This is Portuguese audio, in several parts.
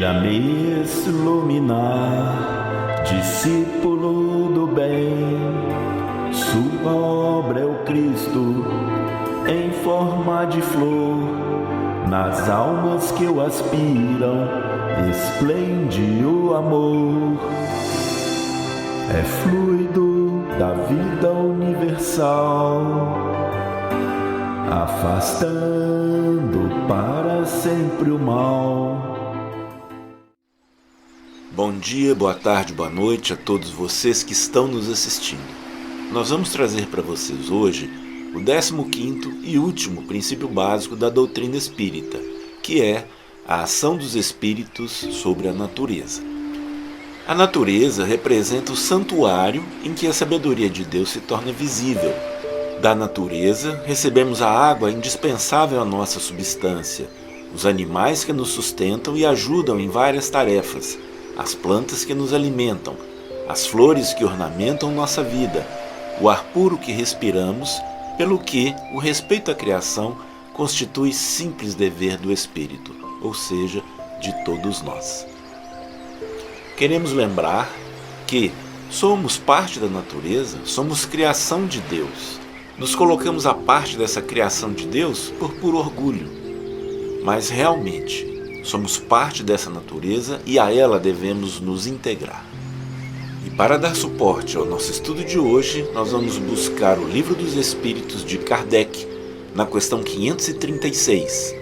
Deixa-me iluminar, discípulo do bem. Sua obra é o Cristo em forma de flor. Nas almas que o aspiram, esplende o amor. É fluido da vida universal, afastando para sempre o mal. Bom dia, boa tarde, boa noite a todos vocês que estão nos assistindo. Nós vamos trazer para vocês hoje o 15º e último princípio básico da doutrina espírita, que é a ação dos espíritos sobre a natureza. A natureza representa o santuário em que a sabedoria de Deus se torna visível. Da natureza, recebemos a água indispensável à nossa subsistência, os animais que nos sustentam e ajudam em várias tarefas, as plantas que nos alimentam, as flores que ornamentam nossa vida, o ar puro que respiramos, pelo que o respeito à criação constitui simples dever do espírito, ou seja, de todos nós. Queremos lembrar que somos parte da natureza, somos criação de Deus. Nos colocamos à parte dessa criação de Deus por puro orgulho, mas realmente somos parte dessa natureza e a ela devemos nos integrar. E para dar suporte ao nosso estudo de hoje, nós vamos buscar o Livro dos Espíritos de Kardec, na questão 536,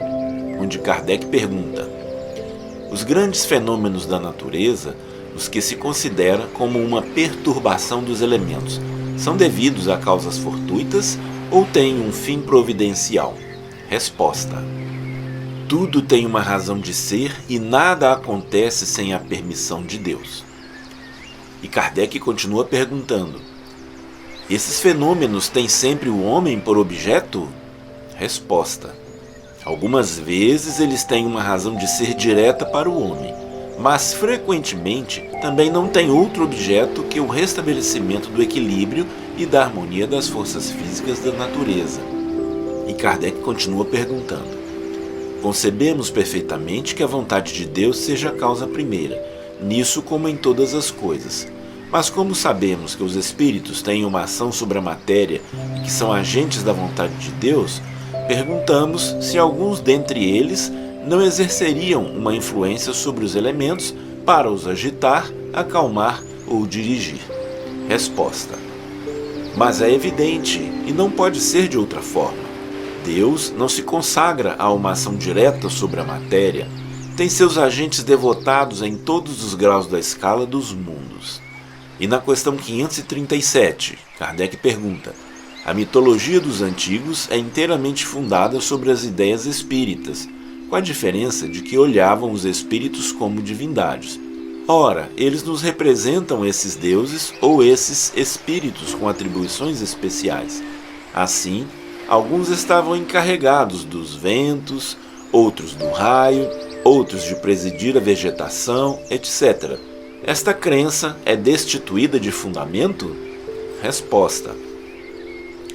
onde Kardec pergunta: os grandes fenômenos da natureza, os que se considera como uma perturbação dos elementos, são devidos a causas fortuitas ou têm um fim providencial? Resposta: tudo tem uma razão de ser e nada acontece sem a permissão de Deus. E Kardec continua perguntando: esses fenômenos têm sempre o homem por objeto? Resposta: algumas vezes eles têm uma razão de ser direta para o homem, mas frequentemente também não tem outro objeto que o restabelecimento do equilíbrio e da harmonia das forças físicas da natureza. E Kardec continua perguntando: concebemos perfeitamente que a vontade de Deus seja a causa primeira, nisso como em todas as coisas. Mas como sabemos que os espíritos têm uma ação sobre a matéria e que são agentes da vontade de Deus, perguntamos se alguns dentre eles não exerceriam uma influência sobre os elementos para os agitar, acalmar ou dirigir. Resposta: mas é evidente e não pode ser de outra forma. Deus não se consagra a uma ação direta sobre a matéria, tem seus agentes devotados em todos os graus da escala dos mundos. E na questão 537, Kardec pergunta: a mitologia dos antigos é inteiramente fundada sobre as ideias espíritas, com a diferença de que olhavam os espíritos como divindades. Ora, eles nos representam esses deuses ou esses espíritos com atribuições especiais. Assim, alguns estavam encarregados dos ventos, outros do raio, outros de presidir a vegetação, etc. Esta crença é destituída de fundamento? Resposta: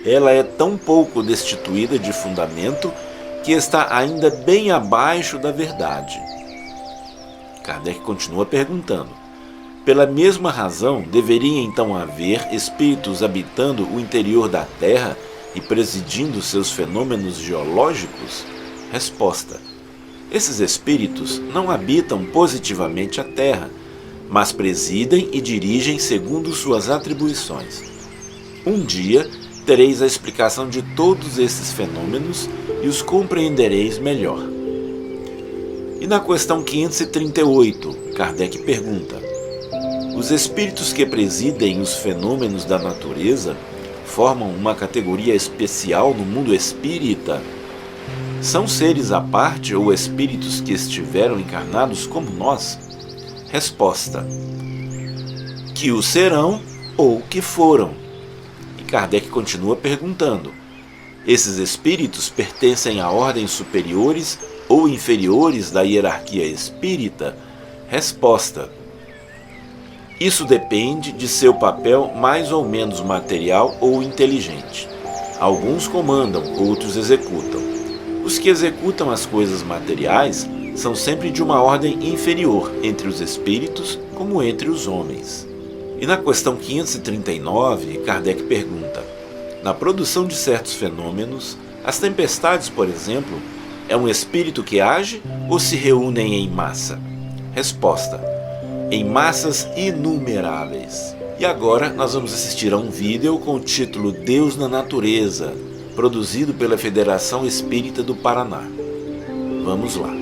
ela é tão pouco destituída de fundamento que está ainda bem abaixo da verdade. Kardec continua perguntando: pela mesma razão, deveria então haver espíritos habitando o interior da Terra e presidindo seus fenômenos geológicos? Resposta: esses espíritos não habitam positivamente a Terra, mas presidem e dirigem segundo suas atribuições. Um dia tereis a explicação de todos esses fenômenos e os compreendereis melhor. E na questão 538, Kardec pergunta: os espíritos que presidem os fenômenos da natureza formam uma categoria especial no mundo espírita? São seres à parte ou espíritos que estiveram encarnados como nós? Resposta: que o serão ou que foram. E Kardec continua perguntando: esses espíritos pertencem a ordens superiores ou inferiores da hierarquia espírita? Resposta: isso depende de seu papel mais ou menos material ou inteligente. Alguns comandam, outros executam. Os que executam as coisas materiais são sempre de uma ordem inferior entre os espíritos como entre os homens. E na questão 539, Kardec pergunta: na produção de certos fenômenos, as tempestades, por exemplo, é um espírito que age ou se reúnem em massa? Resposta: em massas inumeráveis. E agora nós vamos assistir a um vídeo com o título Deus na Natureza, produzido pela Federação Espírita do Paraná. Vamos lá.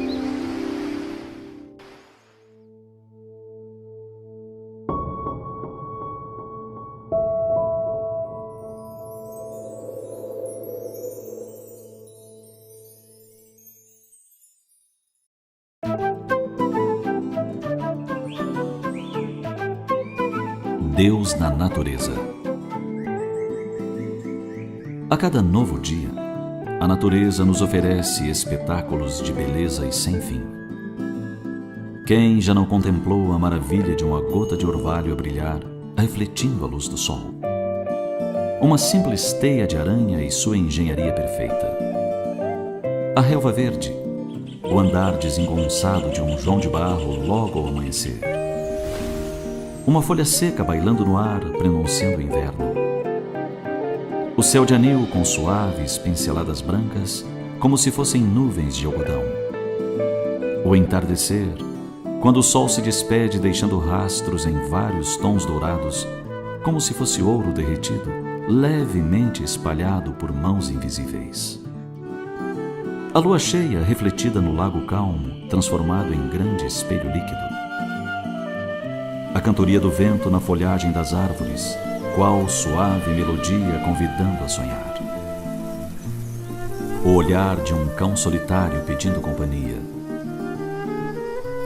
Deus na natureza. A cada novo dia, a natureza nos oferece espetáculos de beleza e sem fim. Quem já não contemplou a maravilha de uma gota de orvalho a brilhar, refletindo a luz do sol? Uma simples teia de aranha e sua engenharia perfeita. A relva verde, o andar desengonçado de um João de Barro logo ao amanhecer. Uma folha seca bailando no ar, prenunciando o inverno. O céu de anil com suaves pinceladas brancas, como se fossem nuvens de algodão. O entardecer, quando o sol se despede deixando rastros em vários tons dourados, como se fosse ouro derretido, levemente espalhado por mãos invisíveis. A lua cheia refletida no lago calmo, transformado em grande espelho líquido. A cantoria do vento na folhagem das árvores, qual suave melodia convidando a sonhar. O olhar de um cão solitário pedindo companhia.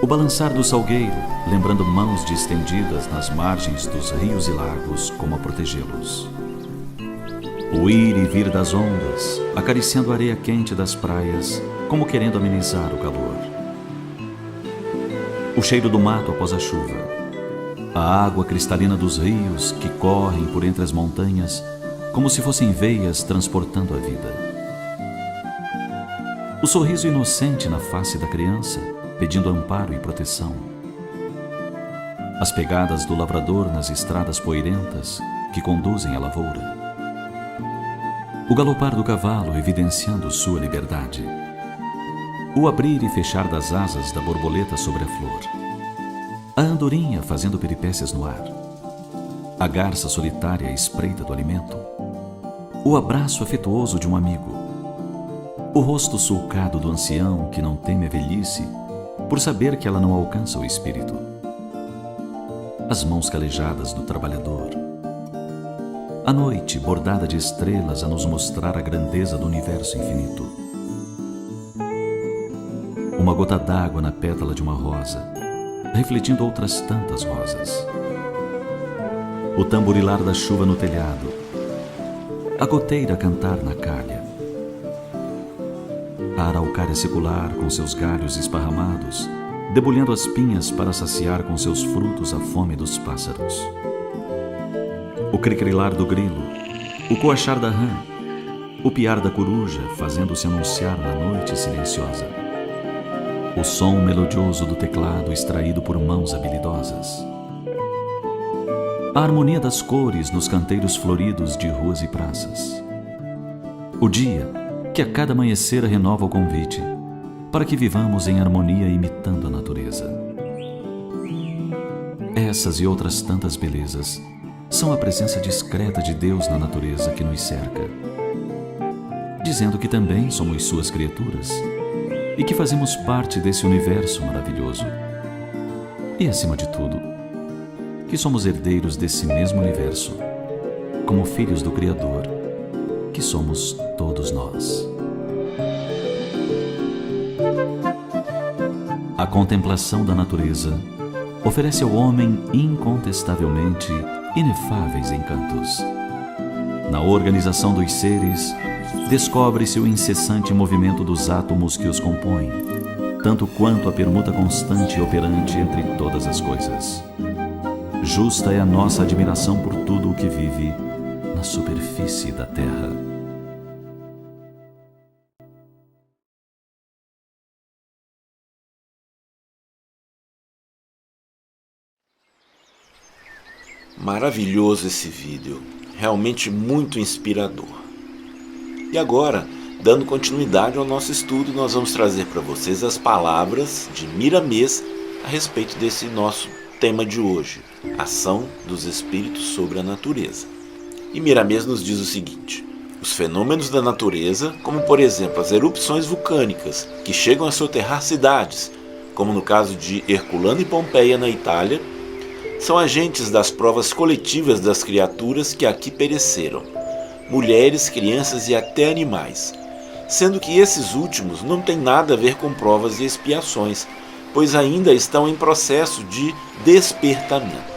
O balançar do salgueiro, lembrando mãos distendidas nas margens dos rios e lagos como a protegê-los. O ir e vir das ondas, acariciando a areia quente das praias, como querendo amenizar o calor. O cheiro do mato após a chuva. A água cristalina dos rios que correm por entre as montanhas, como se fossem veias transportando a vida. O sorriso inocente na face da criança, pedindo amparo e proteção. As pegadas do lavrador nas estradas poeirentas que conduzem à lavoura. O galopar do cavalo evidenciando sua liberdade. O abrir e fechar das asas da borboleta sobre a flor. A andorinha fazendo peripécias no ar. A garça solitária à espreita do alimento. O abraço afetuoso de um amigo. O rosto sulcado do ancião que não teme a velhice, por saber que ela não alcança o espírito. As mãos calejadas do trabalhador. A noite bordada de estrelas a nos mostrar a grandeza do universo infinito. Uma gota d'água na pétala de uma rosa, refletindo outras tantas rosas. O tamborilar da chuva no telhado. A goteira a cantar na calha. A araucária secular com seus galhos esparramados, debulhando as pinhas para saciar com seus frutos a fome dos pássaros. O cricrilar do grilo, o coachar da rã, o piar da coruja fazendo-se anunciar na noite silenciosa. O som melodioso do teclado extraído por mãos habilidosas. A harmonia das cores nos canteiros floridos de ruas e praças. O dia que a cada amanhecer renova o convite para que vivamos em harmonia imitando a natureza. Essas e outras tantas belezas são a presença discreta de Deus na natureza que nos cerca, dizendo que também somos suas criaturas e que fazemos parte desse universo maravilhoso. E, acima de tudo, que somos herdeiros desse mesmo universo, como filhos do Criador, que somos todos nós. A contemplação da natureza oferece ao homem incontestavelmente inefáveis encantos. Na organização dos seres, descobre-se o incessante movimento dos átomos que os compõem, tanto quanto a permuta constante e operante entre todas as coisas. Justa é a nossa admiração por tudo o que vive na superfície da terra. Maravilhoso esse vídeo, realmente muito inspirador. E agora, dando continuidade ao nosso estudo, nós vamos trazer para vocês as palavras de Miramês a respeito desse nosso tema de hoje, ação dos espíritos sobre a natureza. E Miramês nos diz o seguinte: os fenômenos da natureza, como por exemplo as erupções vulcânicas que chegam a soterrar cidades, como no caso de Herculano e Pompeia na Itália, são agentes das provas coletivas das criaturas que aqui pereceram, mulheres, crianças e até animais, sendo que esses últimos não têm nada a ver com provas e expiações, pois ainda estão em processo de despertamento.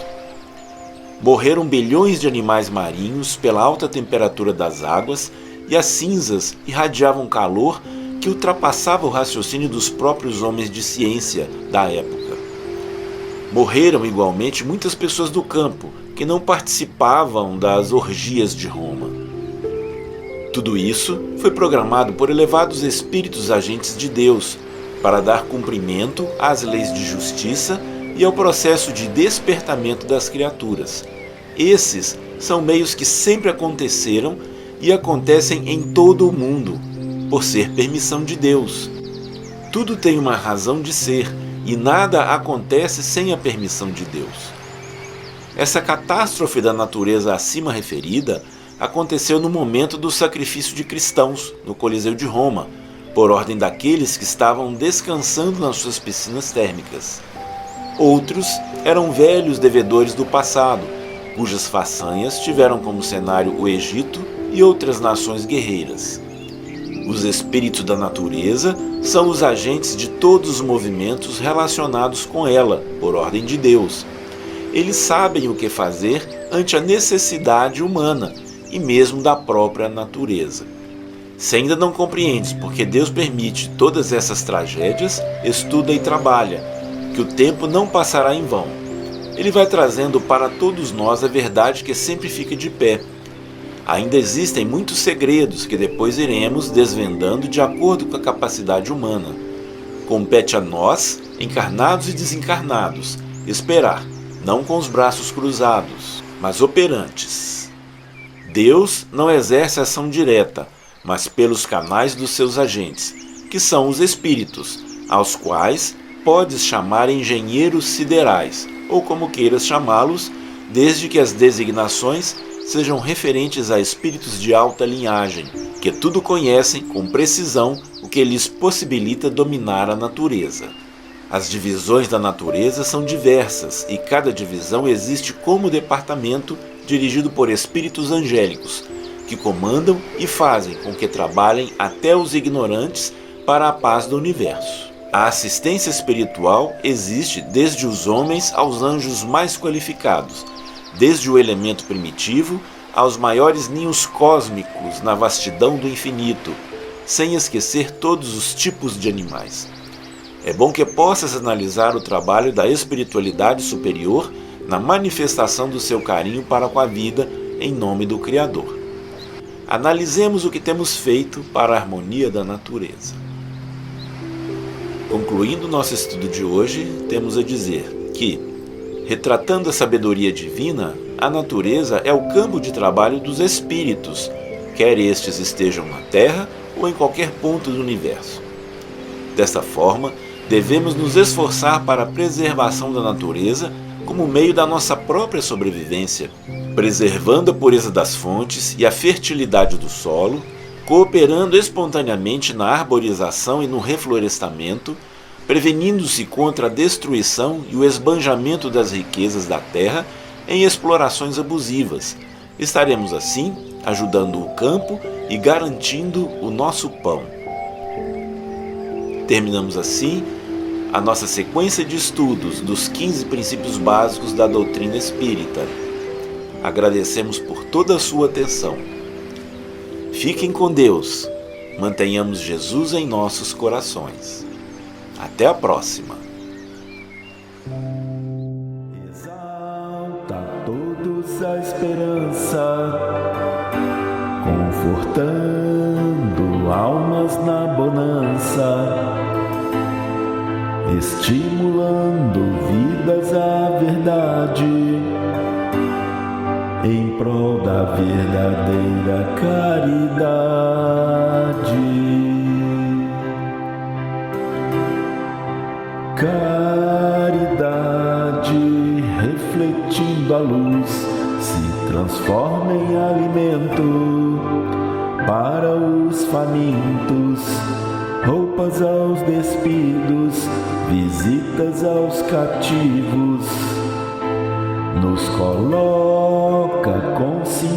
Morreram bilhões de animais marinhos pela alta temperatura das águas e as cinzas irradiavam calor que ultrapassava o raciocínio dos próprios homens de ciência da época. Morreram igualmente muitas pessoas do campo que não participavam das orgias de Roma. Tudo isso foi programado por elevados espíritos agentes de Deus para dar cumprimento às leis de justiça e ao processo de despertamento das criaturas. Esses são meios que sempre aconteceram e acontecem em todo o mundo, por ser permissão de Deus. Tudo tem uma razão de ser e nada acontece sem a permissão de Deus. Essa catástrofe da natureza acima referida aconteceu no momento do sacrifício de cristãos no Coliseu de Roma, por ordem daqueles que estavam descansando nas suas piscinas térmicas. Outros eram velhos devedores do passado, cujas façanhas tiveram como cenário o Egito e outras nações guerreiras. Os espíritos da natureza são os agentes de todos os movimentos relacionados com ela, por ordem de Deus. Eles sabem o que fazer ante a necessidade humana e mesmo da própria natureza. Se ainda não compreendes porque Deus permite todas essas tragédias, estuda e trabalha, que o tempo não passará em vão. Ele vai trazendo para todos nós a verdade que sempre fica de pé. Ainda existem muitos segredos que depois iremos desvendando de acordo com a capacidade humana. Compete a nós, encarnados e desencarnados, esperar, não com os braços cruzados, mas operantes. Deus não exerce ação direta, mas pelos canais dos seus agentes, que são os espíritos, aos quais podes chamar engenheiros siderais, ou como queiras chamá-los, desde que as designações sejam referentes a espíritos de alta linhagem, que tudo conhecem com precisão, o que lhes possibilita dominar a natureza. As divisões da natureza são diversas e cada divisão existe como departamento dirigido por espíritos angélicos, que comandam e fazem com que trabalhem até os ignorantes para a paz do universo. A assistência espiritual existe desde os homens aos anjos mais qualificados, desde o elemento primitivo aos maiores ninhos cósmicos na vastidão do infinito, sem esquecer todos os tipos de animais. É bom que possas analisar o trabalho da espiritualidade superior na manifestação do seu carinho para com a vida em nome do Criador. Analisemos o que temos feito para a harmonia da natureza. Concluindo nosso estudo de hoje, temos a dizer que, retratando a sabedoria divina, a natureza é o campo de trabalho dos espíritos, quer estes estejam na Terra ou em qualquer ponto do universo. Desta forma, devemos nos esforçar para a preservação da natureza como meio da nossa própria sobrevivência, preservando a pureza das fontes e a fertilidade do solo, cooperando espontaneamente na arborização e no reflorestamento, prevenindo-se contra a destruição e o esbanjamento das riquezas da terra em explorações abusivas. Estaremos assim ajudando o campo e garantindo o nosso pão. Terminamos assim a nossa sequência de estudos dos 15 princípios básicos da doutrina espírita. Agradecemos por toda a sua atenção. Fiquem com Deus. Mantenhamos Jesus em nossos corações. Até a próxima. Exalta a todos a esperança, confortando almas na bonança, estimulando vidas à verdade, prol da verdadeira caridade. Caridade, refletindo a luz, se transforma em alimento para os famintos, roupas aos despidos, visitas aos cativos. Nos coloca consciência